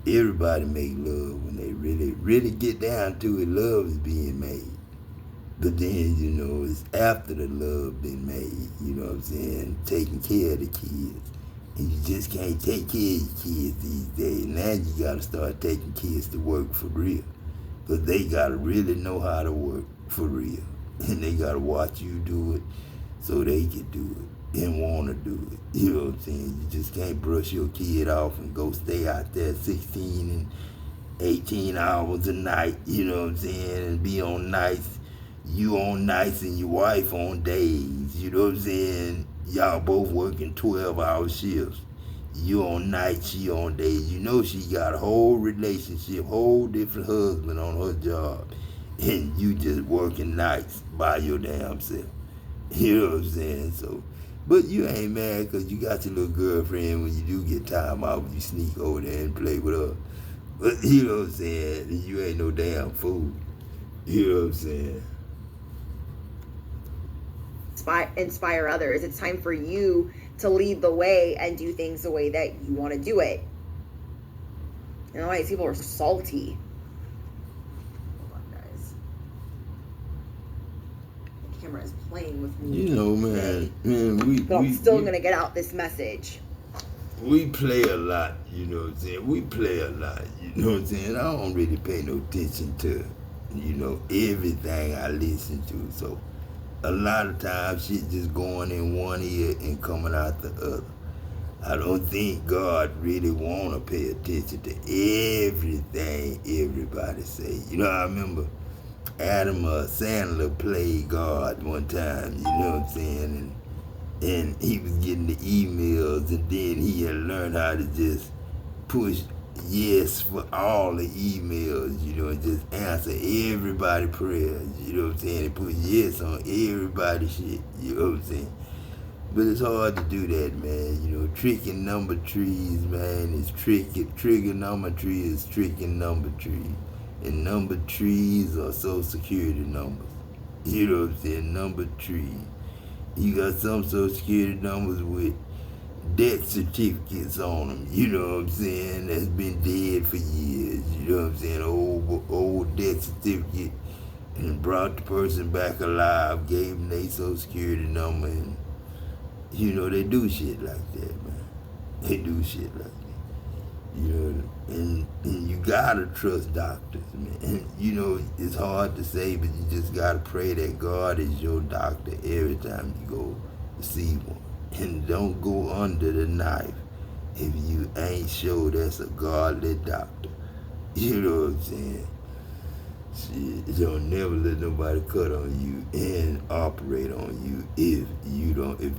everybody make love when they really get down to it. Love is being made. But then, you know, it's after the love been made, you know what I'm saying, taking care of the kids. And you just can't take care of your kids these days. Now you got to start taking kids to work for real. Because they got to really know how to work for real. And they got to watch you do it so they can do it and want to do it. You know what I'm saying? You just can't brush your kid off and go stay out there 16 and 18 hours a night, you know what I'm saying, and be on nights. You on nights and your wife on days, you know what I'm saying? Y'all both working 12-hour shifts. You on nights, she on days. You know she got a whole relationship, whole different husband on her job. And you just working nights by your damn self. You know what I'm saying? So, but you ain't mad because you got your little girlfriend. When you do get time out, you sneak over there and play with her. But you know what I'm saying? You ain't no damn fool. You know what I'm saying? Inspire others. It's time for you to lead the way and do things the way that you want to do it. You know why people are salty? Hold on, guys. The camera is playing with me. You know, man, I'm still gonna get out this message. We play a lot, you know what I'm saying? We play a lot, you know what I'm saying? I don't really pay no attention to, you know, everything I listen to. So a lot of times shit just going in one ear and coming out the other. I don't think God really want to pay attention to everything everybody say. You know, I remember Adam Sandler played God one time, you know what I'm saying? And he was getting the emails, and then he had learned how to just push, yes for all the emails, you know, and just answer everybody prayers, you know what I'm saying, and put yes on everybody's shit, you know what I'm saying. But it's hard to do that, man. You know, tricking number trees, man, is tricky. Trigonometry is tricking number trees. And number trees are social security numbers. You know what I'm saying? Number trees. You got some social security numbers with death certificates on them. You know what I'm saying? That's been dead for years. You know what I'm saying? Old death certificate. And brought the person back alive, gave them their social security number, and you know, they do shit like that, man. They do shit like that. You know, and you gotta trust doctors, man. And, you know, it's hard to say, but you just gotta pray that God is your doctor every time you go to see one. And don't go under the knife if you ain't sure that's a godly doctor. You know what I'm saying? Shit, don't never let nobody cut on you and operate on you if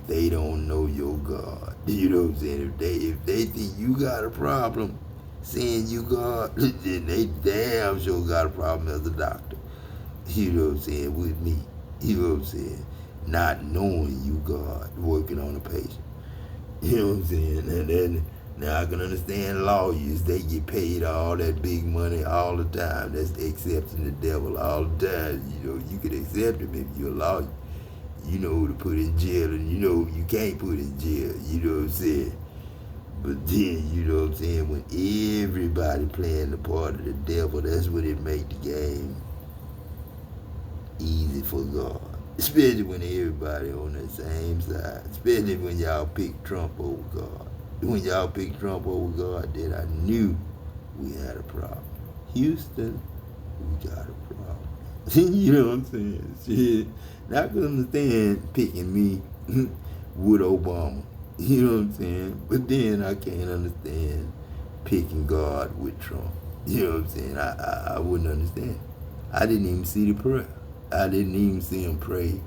they don't know your God. You know what I'm saying? If they think you got a problem saying you God, then they damn sure got a problem as a doctor. You know what I'm saying? With me. You know what I'm saying? Not knowing you God, working on a patient. You know what I'm saying? And then now I can understand lawyers, they get paid all that big money all the time. That's accepting the devil all the time. You know, you can accept him if you're a lawyer. You know who to put in jail and you know you can't put in jail. You know what I'm saying? But then, you know what I'm saying, when everybody playing the part of the devil, that's when it make the game easy for God. Especially when everybody on the same side. Especially when y'all pick Trump over God. When y'all picked Trump over God, then I knew we had a problem. Houston, we got a problem. You know what I'm saying? Shit, not gonna understand picking me with Obama. You know what I'm saying? But then I can't understand picking God with Trump. You know what I'm saying? I wouldn't understand. I didn't even see the prayer. I didn't even see him pray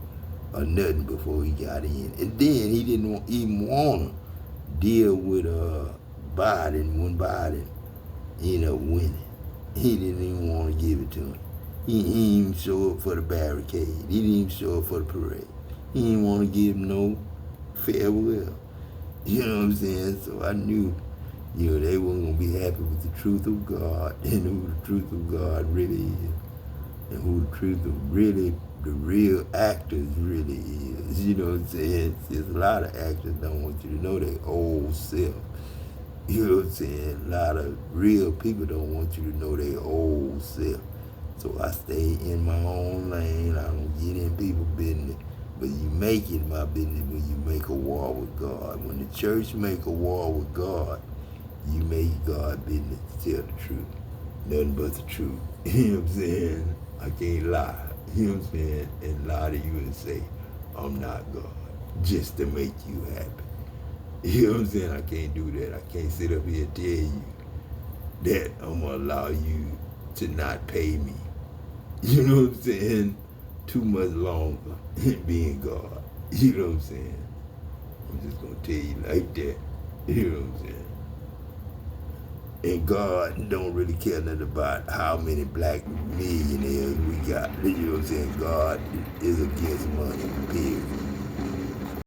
or nothing before he got in. And then he didn't even want to deal with Biden when Biden ended up winning. He didn't even want to give it to him. He didn't even show up for the barricade. He didn't even show up for the parade. He didn't want to give him no farewell. You know what I'm saying? So I knew, you know, they weren't going to be happy with the truth of God and who the truth of God really is. And who the truth of really, the real actors really is. You know what I'm saying? There's a lot of actors don't want you to know their old self. You know what I'm saying? A lot of real people don't want you to know their old self. So I stay in my own lane. I don't get in people's business. But you make it my business when you make a war with God. When the church make a war with God, you make God business to tell the truth. Nothing but the truth. You know what I'm saying? I can't lie. You know what I'm saying? And lie to you and say, I'm not God. Just to make you happy. You know what I'm saying? I can't do that. I can't sit up here and tell you that I'm going to allow you to not pay me. You know what I'm saying? Too much longer being God. You know what I'm saying? I'm just going to tell you like that. You know what I'm saying? And God don't really care nothing about how many black millionaires we got. You know what I'm saying? God is against money, period.